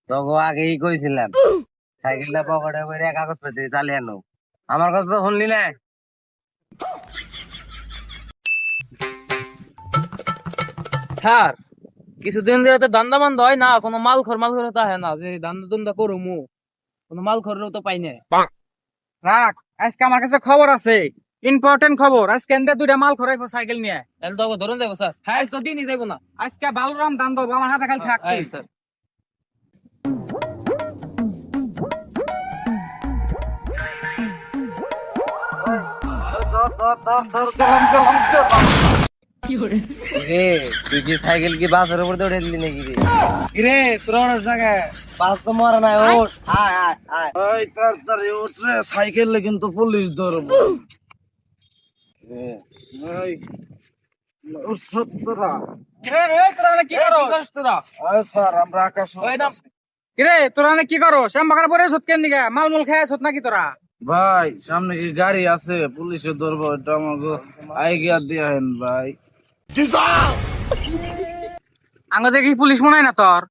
তোকে আগেই কইছিলাম সাইকেলটা পকেটে করে কাগজপত্র চালিয়ে আনো। আমার কথা তো শুনলি না। স্যার, কিছুদিন ধরে তো ধান্দা বান্ধা হয় না, কোনো মাল খর তো হয় না, যে ধান্দা টান্দা করো মু কোনো মাল খরও তো পাই না। রাখ, আজকে আমার কাছে খবর আছে, ইম্পর্টেন্ট খবর। আজকে এনতে দুইটা মাল খরাইবো সাইকেল নিয়ে। তাহলে তো ধরুন যাবো স্যার, হ্যাঁ তো দিনই যাবো না। আজকে বালরাম দান দেবো, আমার হাতে খালি থাকতে। স্যার, রে তুই কি সাইকেল কি বাসের উপর দিয়ে উঠে দিলি নাকি রে? তোর জায়গায় বাস তো মরে নাই, ওঠ আয় আয় আয়। ওই তাড়াতাড়ি উঠরে, সাইকেলে কিন্তু পুলিশ ধরবো। এই, উঠছ তোরা? তোরা কি করো? তোরা ওই স্যার, আমরা আকাশ ওই দাম কিরে তোরা কি করো? শ্যামবাগার পরে সত কেন দিকে মাল মুল খায় সত নাকি তোরা? ভাই, সামনে কি গাড়ি আছে? পুলিশে ধরবো, এটা আমাকে আইডিয়া দিয়ে হেন ভাই। আঙ্গ দেখি পুলিশ মনে হয় না তোর?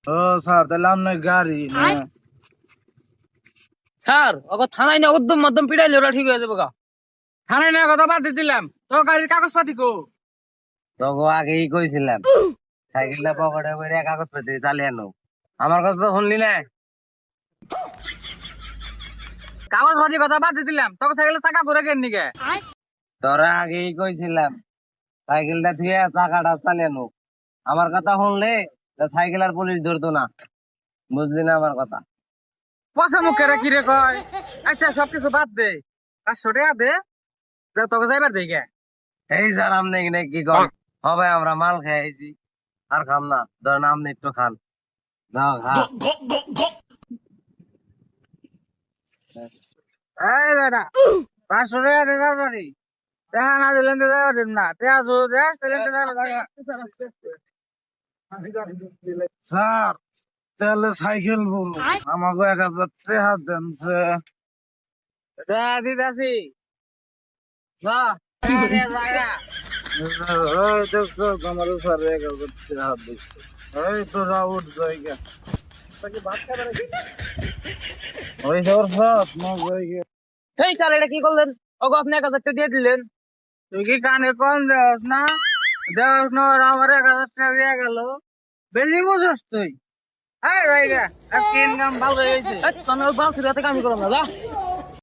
ও স্যার, তাহলে আপনার গাড়ি না? স্যার, ওকে থানায় না উদ্যম মধ্যম পিড়াইলে ওরা ঠিক হয়ে যাবে গা। থানায় না কথা বাদ দিয়ে দিলাম, তো গাড়ির কাগজপাতি কো? তোকে আগেই কইছিলাম সাইকেলটা পকেটে করে কাগজপত্র চালিয়ে আনো। আমার কথা তো শুনলি না। কাগজপাতি কথা বাদ দিয়ে দিলাম, তোকে সাইকেলের চাকা ঘুরে কেন দিকে? তোরা আগেই কইছিলাম সাইকেলটা ধুয়ে চাকাটা চালিয়ে আনো। আমার কথা শুনলে তো সাইকেল আর পুলিশ ধরতো না, বুঝলি না আমার কথা? পয়সা মুখে রে কিরে কয়? আচ্ছা সবকিছু বাদ দে, 500 টাকা দে, যা তোকে যাইবার দিকে। এই স্যার, আপনি এখানে কি কর হবে? আমরা মাল খাইছি আর খাম না, ধরেন আপনি একটু খান। দাও খা। এই বেটা, 500 টাকা দে তাড়াতাড়ি। টাকা না দিলেন তো যাইবার দিন না, টাকা যদি দেয় তাহলে তো যাইবার দিন। স্যার, তাহলে সাইকেল বলুন, আমাকে 1000 টাকা দেন সে। টাকা দিতাছি, যা টাকা নিয়ে যা। ওই দেখছো, আমাদের স্যার 1000 টাকা দিচ্ছে। এই তোরা উঠ জায়গা। ওই স্যার সব না জায়গা। এই স্যার, এটা কি করলেন? ওকে আপনি 1000 টাকা দিয়ে দিলেন। তুই কি কানে কোন দেওস না? দেওস না, ওরা আমার 1000 টাকা দিয়ে গেল। বেশি বুঝস তুই? এই ভাই রে, আজকে ইনকাম ভালো হয়েছে। তোমার বাল ছিল, এত কামি করো না, যা।